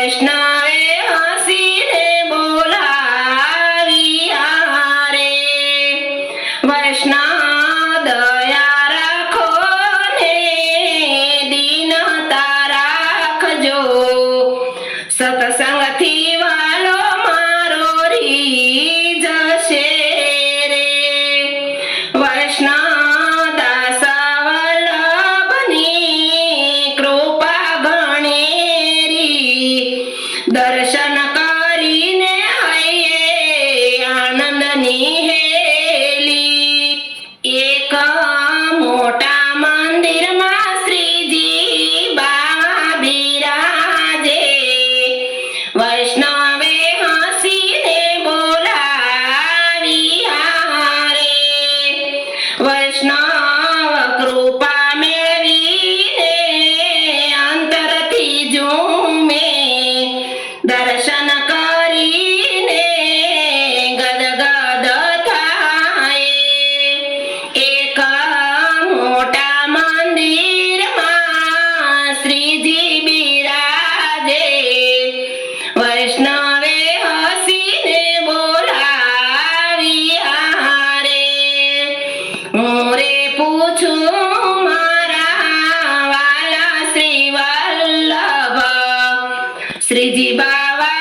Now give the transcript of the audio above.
વૈષ્ણવે હસીને બોલાવ્યા રે વૈષ્ણવ દયા રાખો ને દીનતા રાખજો સત્સંગથી વાલો મારો રી જશે રે વૈષ્ણવ દાસ વલ્લભની કૃપા ગણેરી દર્શન કરીને હૈયે આનંદની હેલી એક મોટા મંદિરમાં શ્રીજી બા બિરાજે વૈષ્ણવે હસીને બોલાવ્યા રે વૈષ્ણવ કૃપા મેળવીને અંતરથી ઝૂમે દર્શન કરીને ગદગદ થાય એક મોટા મંદિરમાં શ્રીજી બિરાજે વૈષ્ણવે હસીને બોલાવ્યા રે હું રે પૂછું મારા વાલા શ્રી વલ્લભ શ્રીજી બાવા